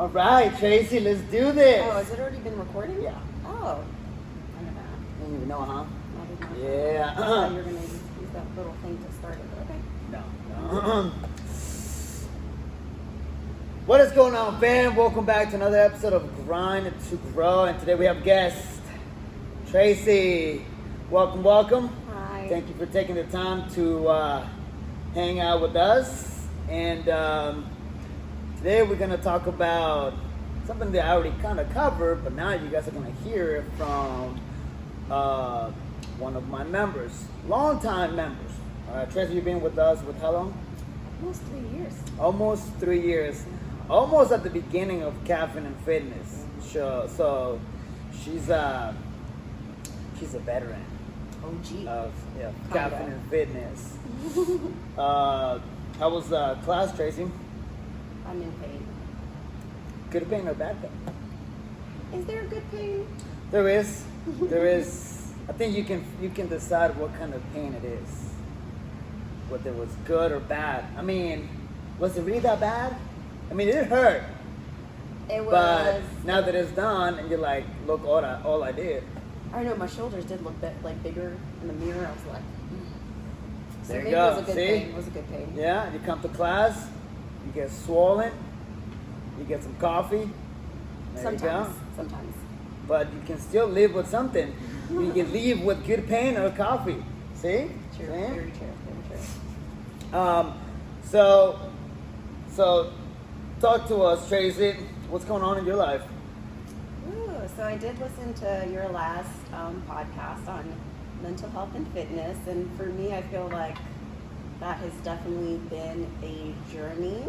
All right, Tracy, let's do this. Oh, has it already been recording? Yeah. Oh. I don't know. You didn't even know, huh? I did not. Yeah. I thought you were going to use that little thing to start it, but okay. No. What is going on, fam? Welcome back to another episode of Grind to Grow, and today we have guest Tracy. Welcome. Hi. Thank you for taking the time to hang out with us. And today we're going to talk about something that I already kind of covered, but now you guys are going to hear it from one of my members, longtime members. Tracy, you've been with us with how long? Almost 3 years. Almost 3 years. Almost at the beginning of Caffeine and Fitness. So she's a veteran OG. of Caffeine and Fitness. How was class, Tracy? I'm in pain. Good pain or bad pain? Is there a good pain? There is. There is. I think you can decide what kind of pain it is. Whether it was good or bad. I mean, was it really that bad? I mean, it hurt. It was. But now that it's done, and you're like, look, all I did. I know my shoulders did look bigger in the mirror. I was like, So There you maybe go. It was a good See? pain. It was a good pain. Yeah, you come to class, you get swollen, you get some coffee. There you go. Sometimes. But you can still live with something. You can leave with good pain or coffee. See? True. See? Very true. So talk to us, Tracy. What's going on in your life? Ooh, so I did listen to your last podcast on mental health and fitness, and for me, I feel like that has definitely been a journey.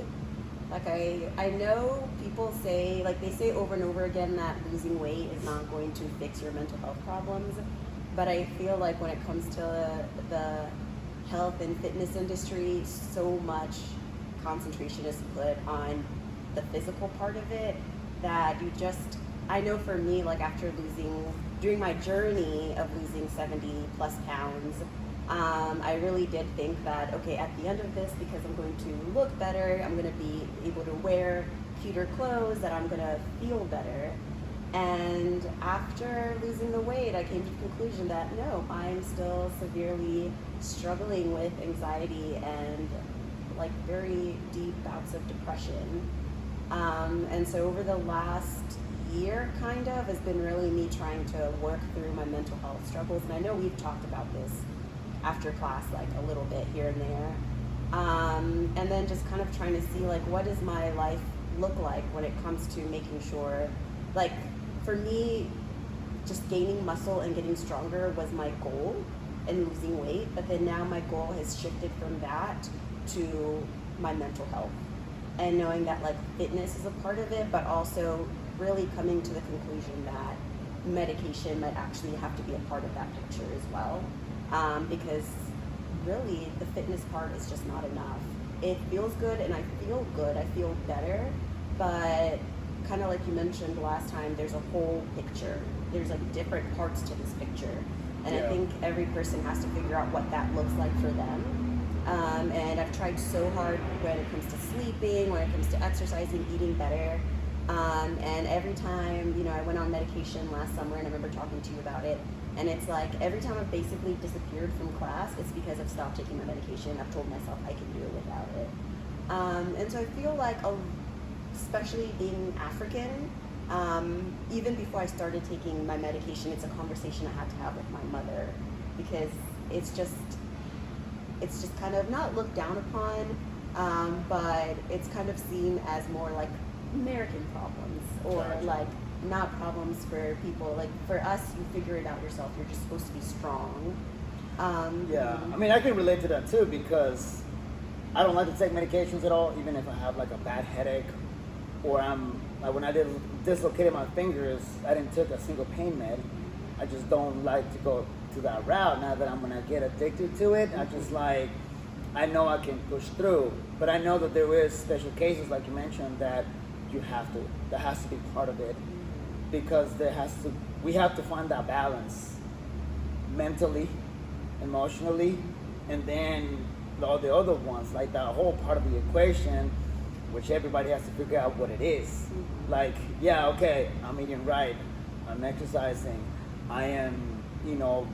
Like I know people say, like they say over and over again that losing weight is not going to fix your mental health problems, but I feel like when it comes to the health and fitness industry, so much concentration is put on the physical part of it that I know for me, like during my journey of losing 70 plus pounds, I really did think that, okay, at the end of this, because I'm going to look better, I'm going to be able to wear cuter clothes, that I'm going to feel better. And after losing the weight, I came to the conclusion that no, I'm still severely struggling with anxiety and like very deep bouts of depression. And so over the last year kind of has been really me trying to work through my mental health struggles. And I know we've talked about this after class, like a little bit here and there. And then just kind of trying to see like, what does my life look like when it comes to making sure, like, for me, just gaining muscle and getting stronger was my goal and losing weight. But then now my goal has shifted from that to my mental health and knowing that like fitness is a part of it, but also really coming to the conclusion that medication might actually have to be a part of that picture as well. Because really the fitness part is just not enough. It feels good and I feel good, I feel better, but kind of like you mentioned last time, there's a whole picture. There's like different parts to this picture. And I think every person has to figure out what that looks like for them. And I've tried so hard when it comes to sleeping, when it comes to exercising, eating better. And every time, I went on medication last summer and I remember talking to you about it. And it's like every time I've basically disappeared from class, it's because I've stopped taking my medication. I've told myself I can do it without it. And so I feel like especially being African, even before I started taking my medication, it's a conversation I had to have with my mother, because it's just kind of not looked down upon, but it's kind of seen as more like American problems, or like not problems for people. Like for us, you figure it out yourself. You're just supposed to be strong. I mean, I can relate to that too, because I don't like to take medications at all, even if I have like a bad headache, or when I dislocated my fingers, I didn't take a single pain med. I just don't like to go to that route. Now that I'm gonna get addicted to it, I know I can push through, but I know that there is special cases, like you mentioned, that that has to be part of it, because we have to find that balance mentally, emotionally, and then all the other ones, like that whole part of the equation which everybody has to figure out what it is. Like, yeah, okay, I'm eating right, I'm exercising, I am,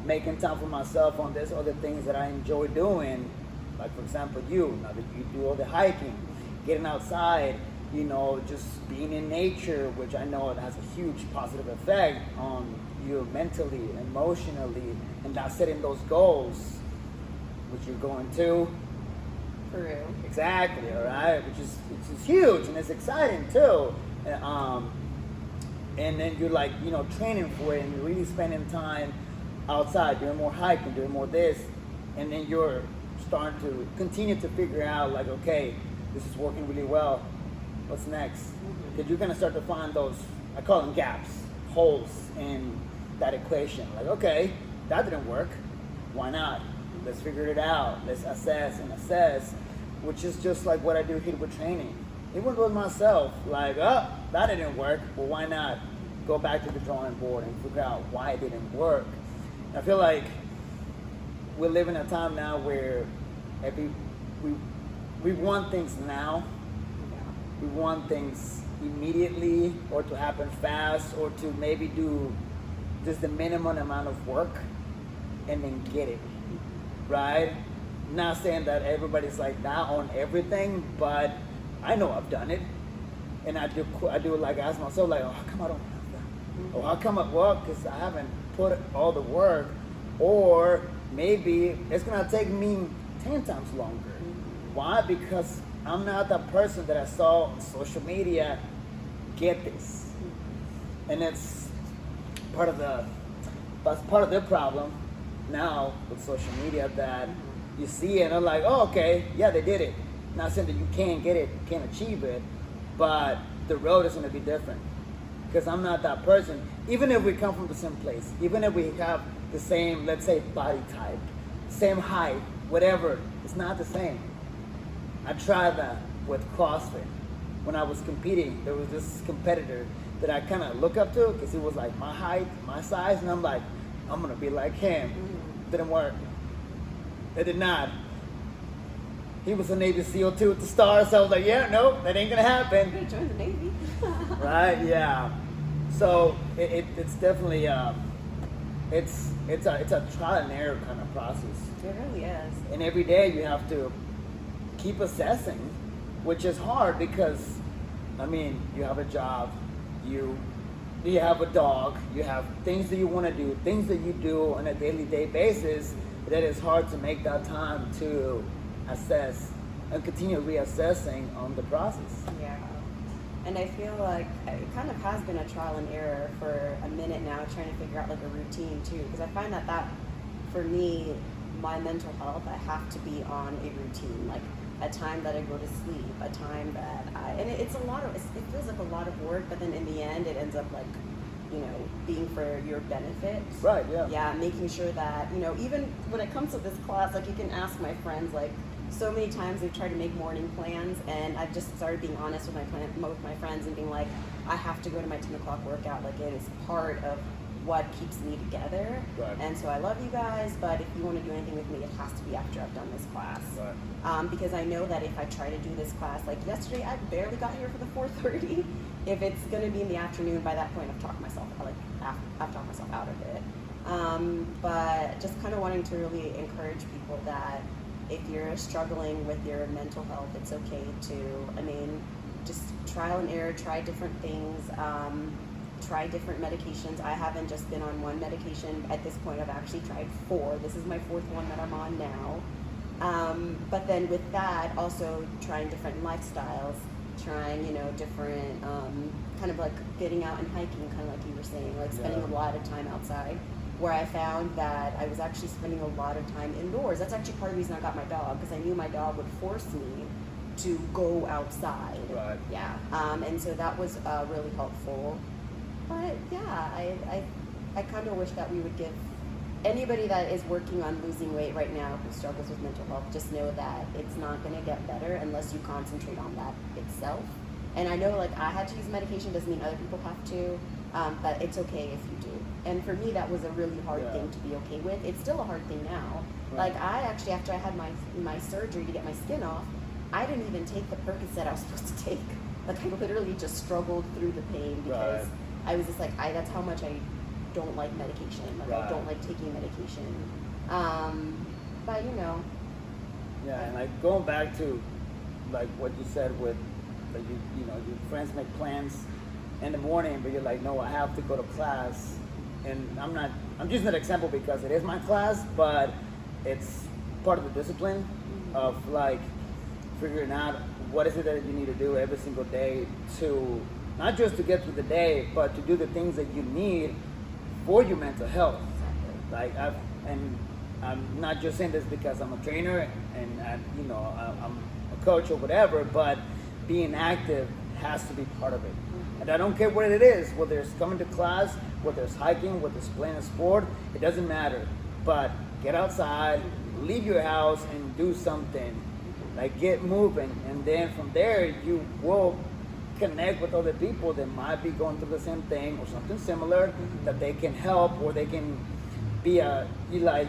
making time for myself on this other things that I enjoy doing. Like, for example, now that you do all the hiking, getting outside, just being in nature, which I know it has a huge positive effect on you mentally, emotionally, and not setting those goals, which you're going to. Peru. Exactly, all right, which is huge and it's exciting too. And then you're like, training for it and you're really spending time outside, doing more hiking, doing more this, and then you're starting to continue to figure out like, okay, this is working really well. What's next? Because you're gonna start to find those, I call them gaps, holes in that equation. Like, okay, that didn't work. Why not? Let's figure it out. Let's assess, which is just like what I do here with training. Even with myself, like, that didn't work. Well, why not go back to the drawing board and figure out why it didn't work? I feel like we live in a time now where we want things now. We want things immediately, or to happen fast, or to maybe do just the minimum amount of work and then get it, right? Not saying that everybody's like that on everything, but I know I've done it, and I do like ask myself like, oh, how come I don't have that? Or how come because I haven't put all the work, or maybe it's gonna take me 10 times longer. Why? Because I'm not that person that I saw on social media get this, and it's part of the problem now with social media, that you see it and I'm like, oh, okay, yeah, they did it. Not saying that you can't get it, can't achieve it, but the road is going to be different, because I'm not that person. Even if we come from the same place, even if we have the same, let's say, body type, same height, whatever, it's not the same. I tried that with CrossFit. When I was competing, there was this competitor that I kind of look up to because he was like my height, my size, and I'm like, I'm going to be like him. Didn't work. It did not. He was a Navy SEAL too at the start, so I was like, yeah, nope, that ain't going to happen. I'm gonna join the Navy. Right, yeah. So it's definitely, it's a trial and error kind of process. It really is. And every day you have to keep assessing, which is hard because, I mean, you have a job, you have a dog, you have things that you want to do, things that you do on a daily basis, that it's hard to make that time to assess and continue reassessing on the process. Yeah. And I feel like it kind of has been a trial and error for a minute now, trying to figure out like a routine too, because I find that for me, my mental health, I have to be on a routine, like a time that I go to sleep, a time that and it feels like a lot of work, but then in the end it ends up like, being for your benefit. Right, yeah. Yeah, making sure that, even when it comes to this class, like you can ask my friends, like so many times they've tried to make morning plans, and I've just started being honest with my friends and being like, I have to go to my 10 o'clock workout, like it is part of what keeps me together. Right. And so I love you guys, but if you want to do anything with me, it has to be after I've done this class. Right. Because I know that if I try to do this class, like yesterday, I barely got here for the 4:30. If it's going to be in the afternoon, by that point, I've talked myself out of it. But just kind of wanting to really encourage people that if you're struggling with your mental health, it's okay to, just trial and error, try different things. Try different medications. I haven't just been on one medication. At this point, I've actually tried 4. This is my 4th one that I'm on now. But then with that, also trying different lifestyles, trying, different, kind of like getting out and hiking, kind of like you were saying, like spending a lot of time outside, where I found that I was actually spending a lot of time indoors. That's actually part of the reason I got my dog, because I knew my dog would force me to go outside. Right. Yeah. And so that was really helpful. But yeah, I kind of wish that we would give anybody that is working on losing weight right now who struggles with mental health, just know that it's not going to get better unless you concentrate on that itself. And I know like I had to use medication, doesn't mean other people have to, but it's okay if you do. And for me, that was a really hard thing to be okay with. It's still a hard thing now. Right. Like I actually, after I had my surgery to get my skin off, I didn't even take the Percocet I was supposed to take. Like, I literally just struggled through the pain because I was just like, that's how much I don't like medication. Like, I don't like taking medication. But, you know. Yeah, and like going back to like what you said with, like, you know, your friends make plans in the morning, but you're like, no, I have to go to class. And I'm using that example because it is my class, but it's part of the discipline of like figuring out what is it that you need to do every single day to, not just to get through the day, but to do the things that you need for your mental health. Like, I'm not just saying this because I'm a trainer and I'm a coach or whatever, but being active has to be part of it. And I don't care what it is, whether it's coming to class, whether it's hiking, whether it's playing a sport, it doesn't matter. But get outside, leave your house and do something. Like, get moving, and then from there you will connect with other people that might be going through the same thing or something similar, that they can help, or they can be you're like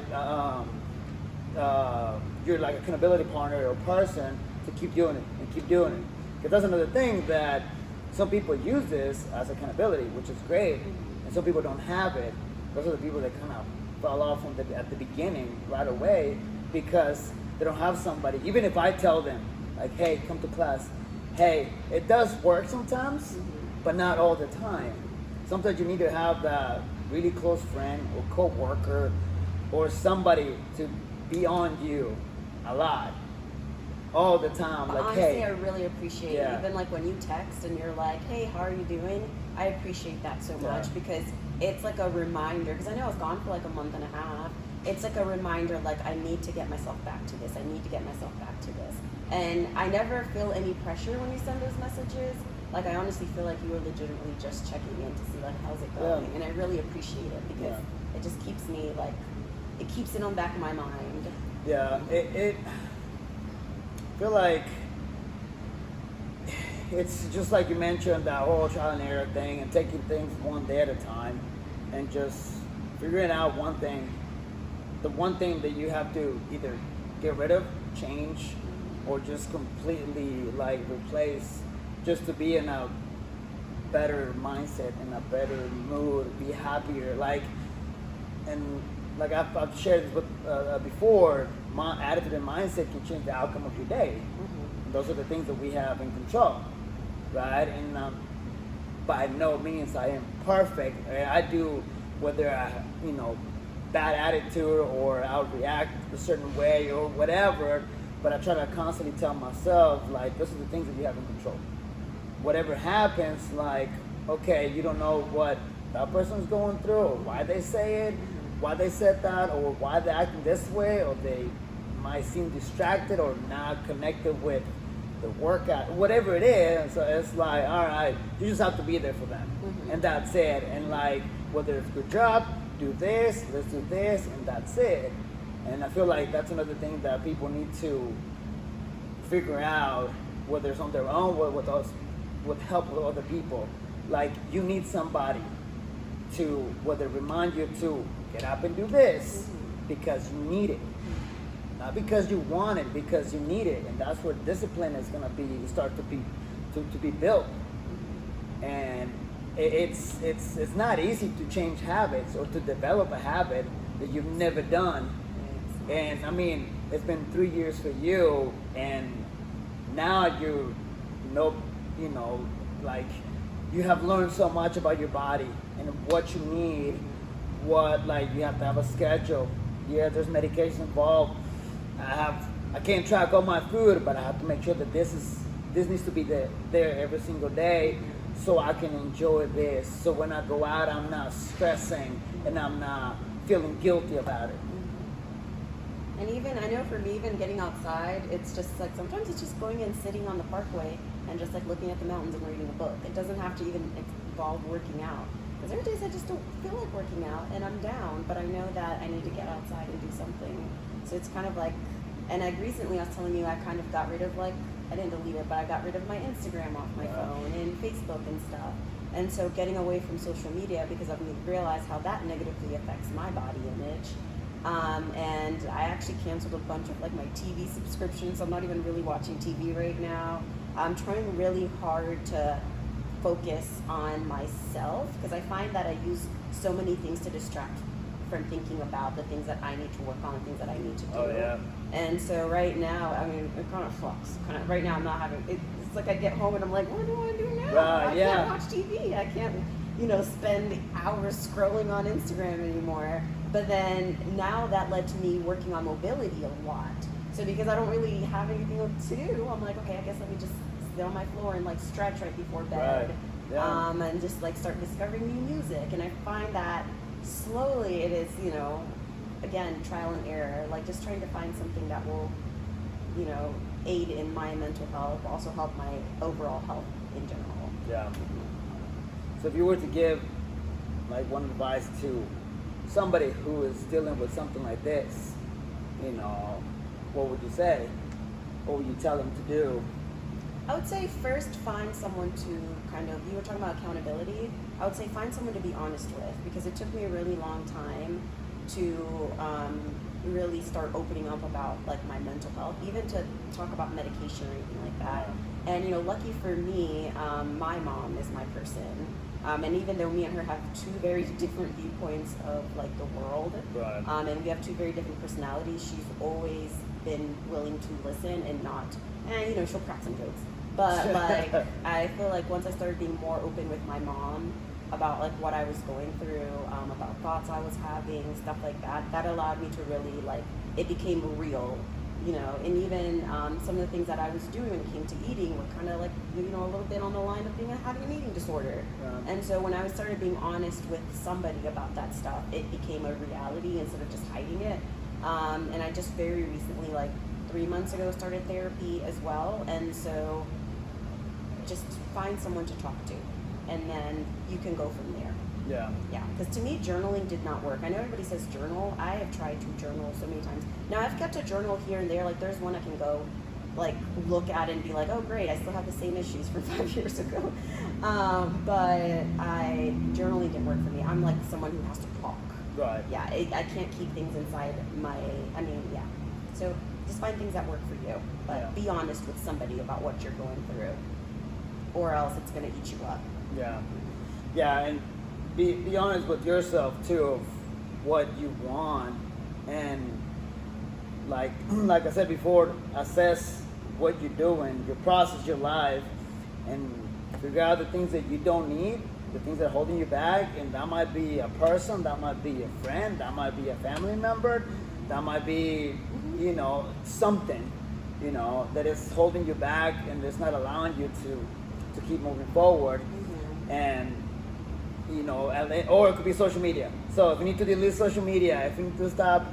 accountability partner or person to keep doing it and keep doing it. Because that's another thing, that some people use this as accountability, which is great, and some people don't have it. Those are the people that kind of fall off at the beginning right away because they don't have somebody. Even if I tell them, like, hey, come to class, hey, it does work sometimes, but not all the time. Sometimes you need to have that really close friend or co-worker or somebody to be on you a lot, all the time. Like, honestly, hey, I really appreciate it. Even like when you text and you're like, hey, how are you doing? I appreciate that so much because it's like a reminder, because I know I was gone for like a month and a half. It's like a reminder, like, I need to get myself back to this. I need to get myself back to this. And I never feel any pressure when you send those messages. Like, I honestly feel like you are legitimately just checking in to see, like, how's it going? And I really appreciate it because it just keeps me, like, it keeps it on the back of my mind. Yeah, I feel like it's just like you mentioned, that whole trial and error thing and taking things one day at a time and just figuring out one thing. The one thing that you have to either get rid of, change, or just completely like replace, just to be in a better mindset, in a better mood, be happier. Like, and like I've shared this with before, my attitude and mindset can change the outcome of your day. And those are the things that we have in control, right? And by no means I am perfect. I do, whether I, bad attitude or I'll react a certain way or whatever, but I try to constantly tell myself, like, this is the things that you have in control. Whatever happens, like, okay, you don't know what that person's going through or why they say it, why they said that, or why they're acting this way, or they might seem distracted or not connected with the workout, whatever it is. So it's like, all right, you just have to be there for them. And that's it. And like, whether it's good job, do this, let's do this, and that's it. And I feel like that's another thing that people need to figure out, whether it's on their own or with help with other people. Like, you need somebody to, whether remind you to get up and do this because you need it, not because you want it, because you need it. And that's where discipline is going to start to be built. And it's not easy to change habits or to develop a habit that you've never done. And I mean, it's been 3 years for you, and now you like, you have learned so much about your body and what you need, what, like, you have to have a schedule. Yeah, there's medication involved. I can't track all my food, but I have to make sure that this needs to be there every single day, so I can enjoy this. So when I go out, I'm not stressing and I'm not feeling guilty about it. And even, I know for me, even getting outside, it's just like, sometimes it's just going and sitting on the parkway and just like looking at the mountains and reading a book. It doesn't have to even involve working out. Because there are days I just don't feel like working out and I'm down, but I know that I need to get outside and do something. So it's kind of like, and recently I was telling you, I kind of got rid of, like, I didn't delete it, but I got rid of my Instagram off my phone and Facebook and stuff. And so getting away from social media, because I've realized how that negatively affects my body image. And I actually canceled a bunch of like my TV subscriptions. I'm not even really watching TV right now. I'm trying really hard to focus on myself because I find that I use so many things to distract from thinking about the things that I need to work on, the things that I need to do. Oh, yeah. And so right now, I mean, it kind of sucks. Right now, I'm not having. It's like I get home and I'm like, what do I do now? I can't watch TV. I can't, spend hours scrolling on Instagram anymore. But then now that led to me working on mobility a lot. So because I don't really have anything to do, I'm like, okay, I guess let me just sit on my floor and like stretch right before bed. Right. Yeah. And just like start discovering new music. And I find that slowly it is, again, trial and error, like just trying to find something that will, aid in my mental health, also help my overall health in general. Yeah. So if you were to give like one advice to somebody who is dealing with something like this, what would you say? What would you tell them to do? I would say first find someone to you were talking about accountability. I would say find someone to be honest with, because it took me a really long time to really start opening up about like my mental health, even to talk about medication or anything like that. And lucky for me, my mom is my person. And even though me and her have two very different viewpoints of like the world, right. And we have two very different personalities, she's always been willing to listen and not, she'll crack some jokes. But like, I feel like once I started being more open with my mom about like what I was going through, about thoughts I was having, stuff like that, that allowed me to really like, it became real, and even some of the things that I was doing when it came to eating were kind of like, a little bit on the line of having an eating disorder. Yeah. And so when I started being honest with somebody about that stuff, it became a reality instead of just hiding it. And I just very recently, like 3 months ago, started therapy as well. And so just find someone to talk to, and then you can go from there. Yeah. Yeah, because to me, journaling did not work. I know everybody says journal. I have tried to journal so many times. Now, I've kept a journal here and there. Like, there's one I can go, like, look at it and be like, oh, great, I still have the same issues from 5 years ago. But journaling didn't work for me. I'm, like, someone who has to talk. Right. Yeah, I can't keep things inside yeah. So just find things that work for you. But be honest with somebody about what you're going through, or else it's going to eat you up. Yeah. Yeah, and be honest with yourself too of what you want, and like I said before, assess what you're doing, you process your life, and figure out the things that you don't need, the things that are holding you back. And that might be a person, that might be a friend, that might be a family member, that might be something that is holding you back and is not allowing you to keep moving forward. And or it could be social media. So if you need to delete social media, if you need to stop,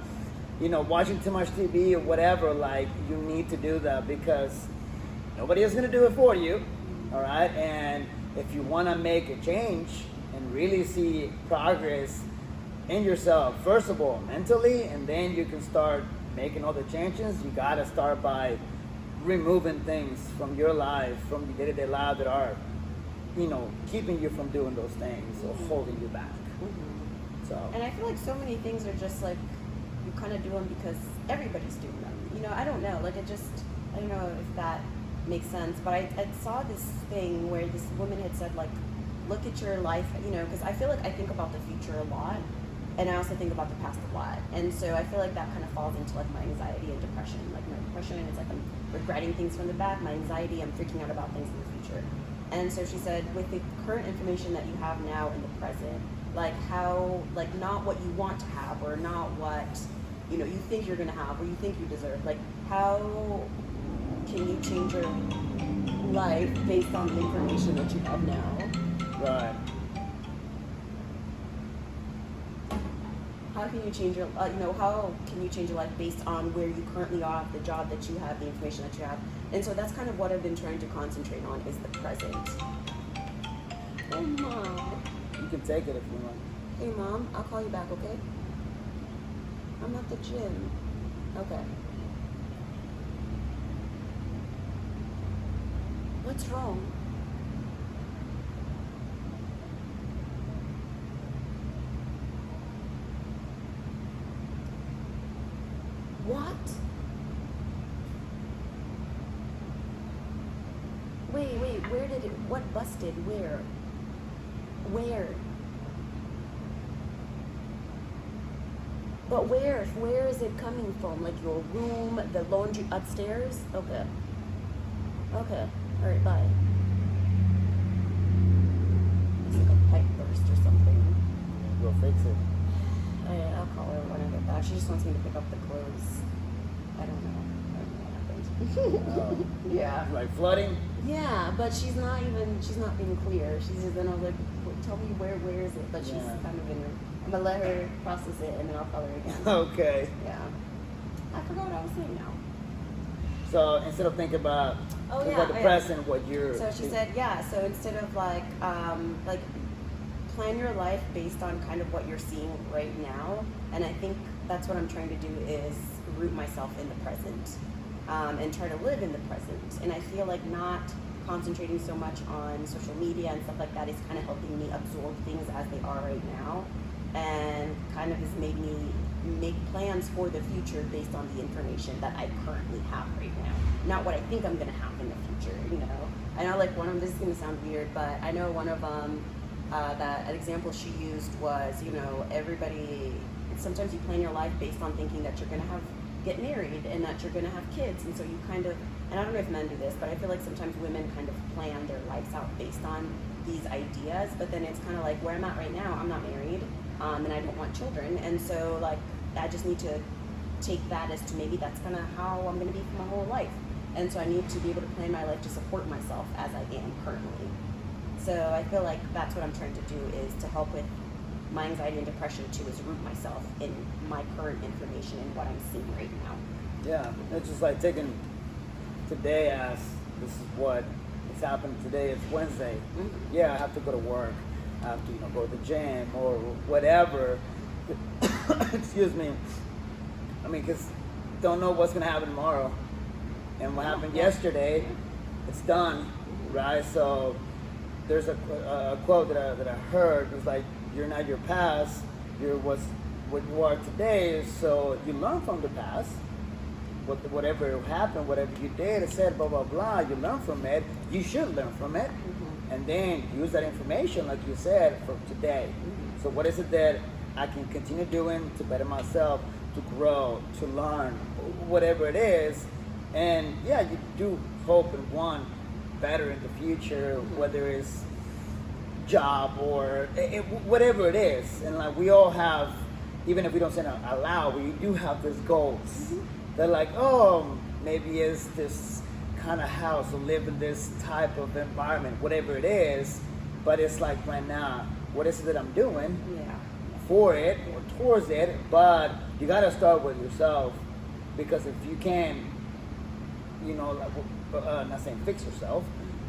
watching too much TV or whatever, like, you need to do that, because nobody is going to do it for you. All right. And if you want to make a change and really see progress in yourself, first of all, mentally, and then you can start making other changes, you got to start by removing things from your life, from your day-to-day life that are keeping you from doing those things or holding you back. So. And I feel like so many things are just like, you kind of do them because everybody's doing them. I don't know. Like, I don't know if that makes sense. But I saw this thing where this woman had said, like, look at your life, because I feel like I think about the future a lot. And I also think about the past a lot. And so I feel like that kind of falls into like my anxiety and depression. Like my depression is like I'm regretting things from the back. My anxiety, I'm freaking out about things in the future. And so she said, with the current information that you have now in the present, like how, like not what you want to have, or not what, you think you're going to have, or you think you deserve, like how can you change your life based on the information that you have now? Right. How can you change your, how can you change your life based on where you currently are, the job that you have, the information that you have? And so that's kind of what I've been trying to concentrate on, is the present. Oh, Mom. You can take it if you want. Hey, Mom, I'll call you back, okay? I'm at the gym. Okay. What's wrong? where did it, what busted, where? But where is it coming from? Like your room, the laundry upstairs? Okay. Okay. All right, bye. It's like a pipe burst or something. Go fix it. I'll call her when I get back. She just wants me to pick up the clothes. I don't know what happened. Yeah. Like flooding? Yeah, but she's not being clear. She's just, then I was like, tell me where is it? But she's kind of in her, I'm gonna let her process it and then I'll call her again. Okay. Yeah. I forgot what I was saying now. So instead of thinking about the present, what you're. So she said, so instead of like plan your life based on kind of what you're seeing right now, and I think that's what I'm trying to do is root myself in the present, and try to live in the present. And I feel like not concentrating so much on social media and stuff like that is kind of helping me absorb things as they are right now, and kind of has made me make plans for the future based on the information that I currently have right now, not what I think I'm going to have in the future. You know, I know like one of this is going to sound weird, but I know one of that an example she used was, you know, everybody, sometimes you plan your life based on thinking that you're going to get married and that you're going to have kids, and so you kind of, and I don't know if men do this, but I feel like sometimes women kind of plan their lives out based on these ideas, but then it's kind of like where I'm at right now, I'm not married, and I don't want children, and so like I just need to take that as to maybe that's kind of how I'm going to be for my whole life, and so I need to be able to plan my life to support myself as I am currently. So I feel like that's what I'm trying to do, is to help with my anxiety and depression too, is root myself in my current information and what I'm seeing right now. Yeah, it's just like taking today as this is what is happening today. It's Wednesday. Mm-hmm. Yeah, I have to go to work. I have to, go to the gym or whatever. Excuse me. I mean, because don't know what's gonna happen tomorrow, and what happened yesterday, it's done, right? So there's a quote that I heard. It's like, you're not your past, you're what you are today. So you learn from the past, whatever happened, whatever you did, it said, blah blah blah. You learn from it. You should learn from it, and then use that information, like you said, for today. So what is it that I can continue doing to better myself, to grow, to learn, whatever it is? And yeah, you do hope and want better in the future, whether it's job or whatever it is. And like we all have, even if we don't say it out loud, we do have these goals. They're like, oh, maybe it's this kind of house or live in this type of environment, whatever it is. But it's like right now, what is it that I'm doing for it or towards it? But you got to start with yourself, because if you can, not saying fix yourself,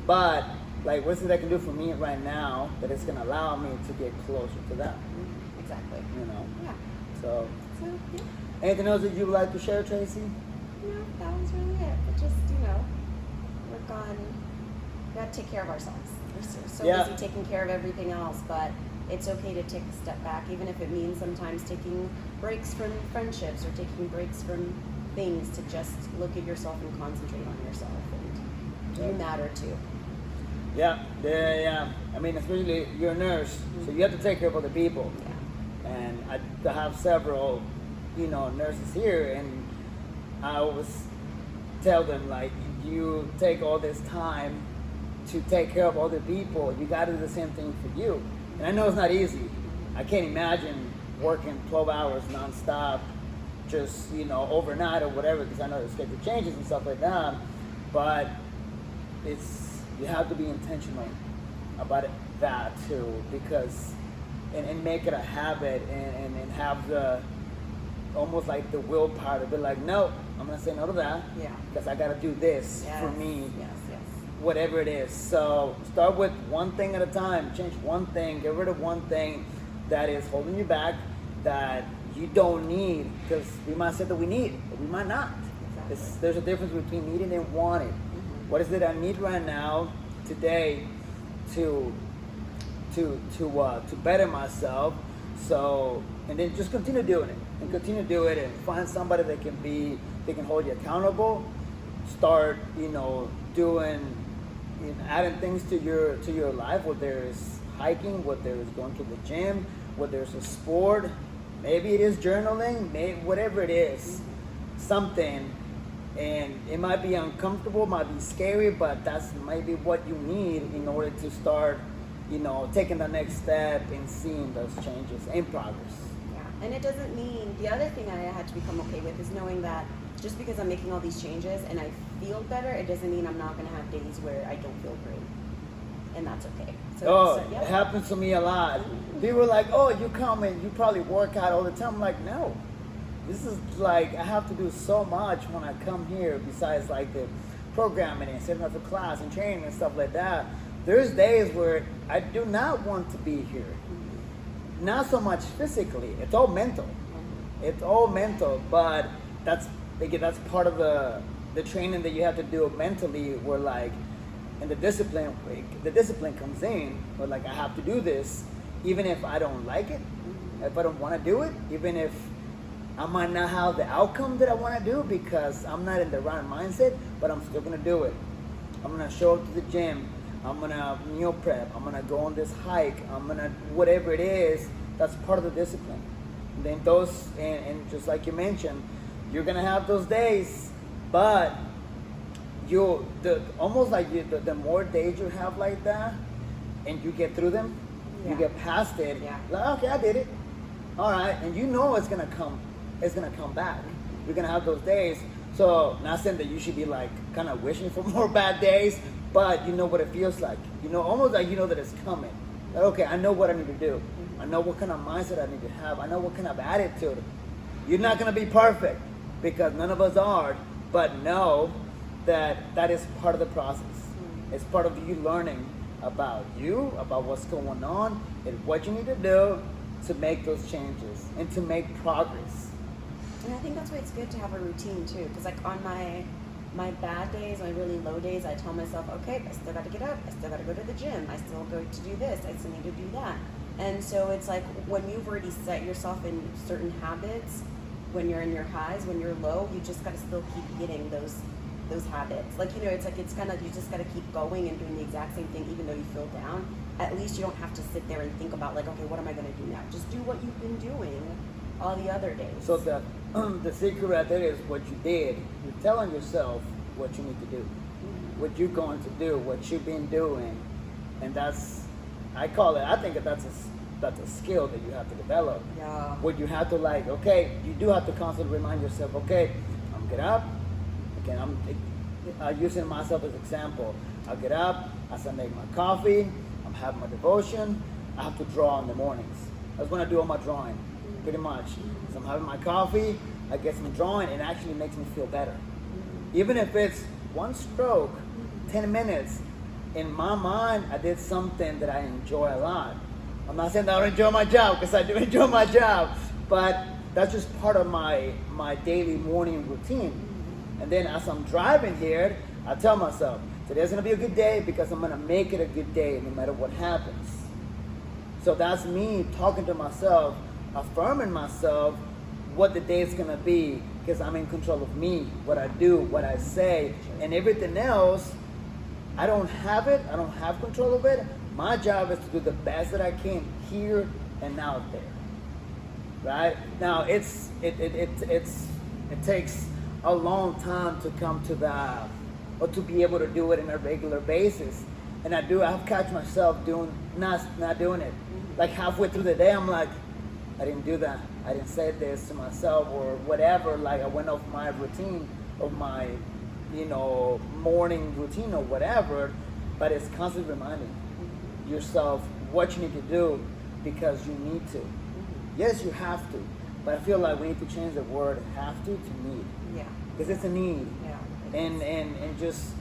but like what's it I can do for me right now that is going to allow me to get closer to that? Exactly. Yeah. So yeah. Anything else that you would like to share, Tracy? No, that was really it. But just, work on, we got to take care of ourselves. We're so busy taking care of everything else, but it's okay to take a step back, even if it means sometimes taking breaks from friendships or taking breaks from things, to just look at yourself and concentrate on yourself. And you matter too. Yeah. I mean, especially you're a nurse, so you have to take care of other people. Yeah. And I have several, nurses here, and I always tell them, like, you take all this time to take care of other people, you got to do the same thing for you. And I know it's not easy. I can't imagine working 12 hours nonstop, just, overnight or whatever, because I know the schedule changes and stuff like that. But you have to be intentional about that too, because, and make it a habit, and have the, almost like the willpower to be like, no, I'm going to say no to that, because I got to do this for me. Yes. Whatever it is. So start with one thing at a time. Change one thing. Get rid of one thing that is holding you back, that you don't need, because we might say that we need, but we might not. Exactly. There's a difference between needing and wanting. What is it I need right now, today, to better myself? So, and then just continue doing it, and find somebody that can hold you accountable. Start, doing adding things to your life, whether it's hiking, whether it's going to the gym, whether it's a sport, maybe it is journaling, maybe whatever it is, something. And it might be uncomfortable, might be scary, but that's maybe what you need in order to start, taking the next step and seeing those changes in progress. Yeah, and it doesn't mean, the other thing I had to become okay with is knowing that just because I'm making all these changes and I feel better, it doesn't mean I'm not going to have days where I don't feel great. And that's okay. It happens to me a lot. People are like, oh, you come and you probably work out all the time. I'm like, no. This is like, I have to do so much when I come here besides like the programming and setting up for class and training and stuff like that. There's days where I do not want to be here. Not so much physically. It's all mental. It's all mental, but that's part of the training that you have to do mentally, where like, and the discipline comes in, where like I have to do this, even if I don't like it, if I don't want to do it, even if I might not have the outcome that I want to do because I'm not in the right mindset, but I'm still gonna do it. I'm gonna show up to the gym. I'm gonna meal prep. I'm gonna go on this hike. I'm gonna whatever it is. That's part of the discipline. And then those and just like you mentioned, you're gonna have those days, but the more days you have like that, and you get through them, you get past it. Yeah. Like, okay, I did it. All right, and it's gonna come. It's gonna come back. You're gonna have those days. So not saying that you should be like kind of wishing for more bad days, but you know what it feels like. Almost like that it's coming. Like, okay, I know what I need to do. I know what kind of mindset I need to have. I know what kind of attitude. You're not gonna be perfect because none of us are, but know that is part of the process. It's part of you learning about you, about what's going on, and what you need to do to make those changes and to make progress. And I think that's why it's good to have a routine too, because like on my bad days, my really low days, I tell myself, okay, I still got to get up, I still got to go to the gym, I still go to do this, I still need to do that. And so it's like when you've already set yourself in certain habits, when you're in your highs, when you're low, you just got to still keep getting those habits. Like, it's kind of, you just got to keep going and doing the exact same thing even though you feel down. At least you don't have to sit there and think about like, okay, what am I going to do now? Just do what you've been doing all the other days. So the secret right there is what you did. You're telling yourself what you need to do, what you're going to do, what you've been doing. And that's, I think that's a skill that you have to develop. Yeah. What you have to you do have to constantly remind yourself, okay, I'm get up. Again, I'm using myself as an example. I'll get up, I start making my coffee, I'm having my devotion, I have to draw in the mornings. That's when I do all my drawing, pretty much. So I'm having my coffee, I get some drawing, and it actually makes me feel better. Even if it's one stroke, 10 minutes, in my mind, I did something that I enjoy a lot. I'm not saying that I don't enjoy my job, because I do enjoy my job, but that's just part of my daily morning routine. And then as I'm driving here, I tell myself, today's gonna be a good day because I'm gonna make it a good day no matter what happens. So that's me talking to myself, affirming myself what the day is gonna be, because I'm in control of me, what I do, what I say, and everything else, I don't have it, I don't have control of it. My job is to do the best that I can here and out there. Right? Now it takes a long time to come to that, or to be able to do it on a regular basis. And I've catch myself not doing it. Like halfway through the day, I'm like, I didn't do that. I didn't say this to myself or whatever. Like I went off my routine of my, morning routine or whatever. But it's constantly reminding yourself what you need to do because you need to. Yes, you have to. But I feel like we need to change the word have to need. Yeah. Because it's a need. Yeah. And just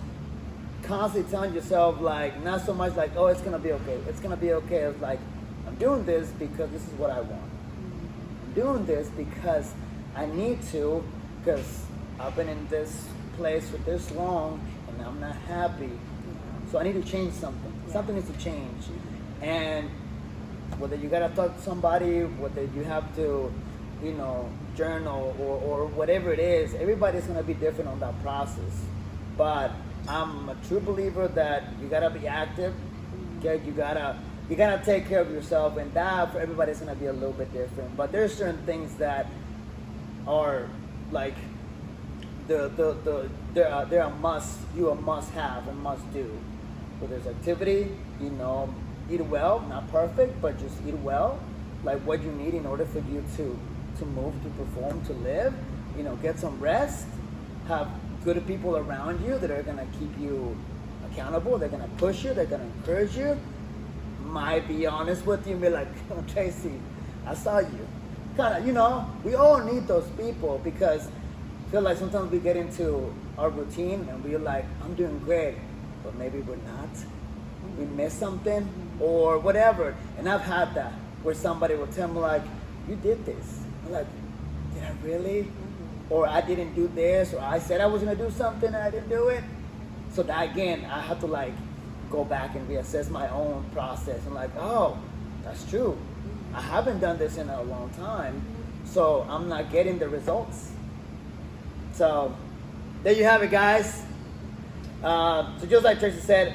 constantly telling yourself, like, not so much like, oh, it's going to be okay. It's going to be okay. It's like, I'm doing this because this is what I want. I'm doing this because I need to, because I've been in this place for this long and I'm not happy. So I need to change something. Yeah. Something needs to change. And whether you got to talk to somebody, whether you have to, journal or whatever it is, everybody's going to be different on that process. But I'm a true believer that you gotta be active. Okay, you gotta take care of yourself, and that for everybody's gonna be a little bit different. But there's certain things that are like they're a must. You a must have and must do. So there's activity. Eat well, not perfect, but just eat well. Like what you need in order for you to move, to perform, to live. Get some rest. Have good people around you that are gonna keep you accountable. They're gonna push you. They're gonna encourage you. Might be honest with you and be like, Tracy, I saw you. Kind of, we all need those people because I feel like sometimes we get into our routine and we're like, I'm doing great, but maybe we're not. We missed something or whatever. And I've had that where somebody will tell me like, you did this. I'm like, did I really? Or I didn't do this, or I said I was gonna do something and I didn't do it. So that again, I have to like go back and reassess my own process and like, oh, that's true. I haven't done this in a long time, so I'm not getting the results. So there you have it, guys. So just like Tracy said,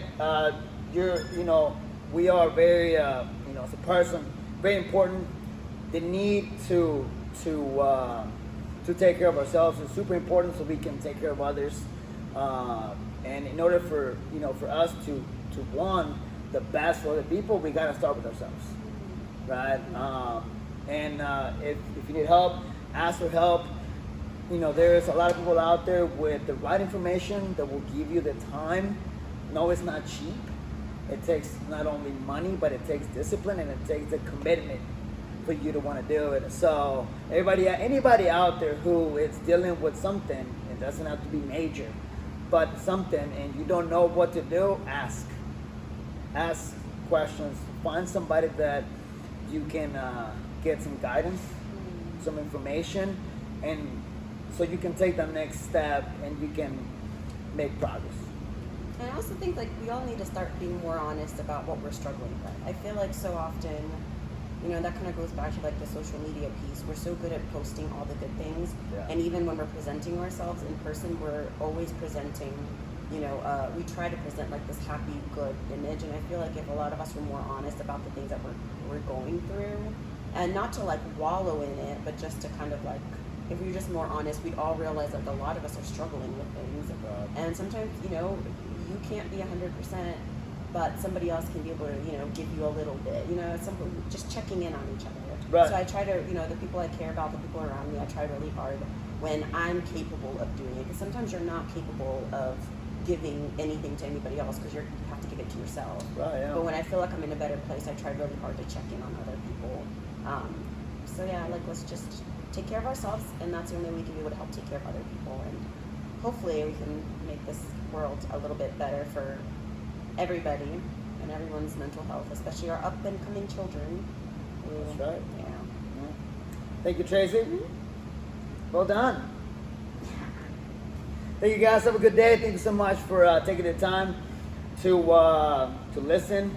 we are very, as a person, very important. The need to take care of ourselves is super important, so we can take care of others. And in order for us to want the best for other people, we gotta start with ourselves, right? If you need help, ask for help. There's a lot of people out there with the right information that will give you the time. No, it's not cheap. It takes not only money, but it takes discipline and it takes the commitment for you to want to do it. So anybody out there who is dealing with something, it doesn't have to be major, but something, and you don't know what to do, ask questions. Find somebody that you can get some guidance, some information, and so you can take the next step and you can make progress. And I also think like we all need to start being more honest about what we're struggling with. I feel like so often, that kind of goes back to like the social media piece. We're so good at posting all the good things, and even when we're presenting ourselves in person, we're always presenting. We try to present like this happy, good image, and I feel like if a lot of us were more honest about the things that we're going through, and not to like wallow in it, but just to kind of like, if we were just more honest, we'd all realize like a lot of us are struggling with things, and sometimes you can't be 100%. But somebody else can be able to, give you a little bit, just checking in on each other. Right. So I try to, the people I care about, the people around me, I try really hard when I'm capable of doing it. Because sometimes you're not capable of giving anything to anybody else because you have to give it to yourself. Right, yeah. But when I feel like I'm in a better place, I try really hard to check in on other people. Let's just take care of ourselves, and that's the only way we can be able to help take care of other people. And hopefully we can make this world a little bit better for everybody and everyone's mental health, especially our up and coming children. That's right. Yeah. Thank you, Tracy. Mm-hmm. Well done. Thank you, guys. Have a good day. Thank you so much for taking the time to listen.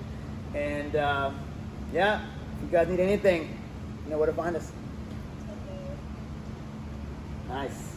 And if you guys need anything, you know where to find us. Nice.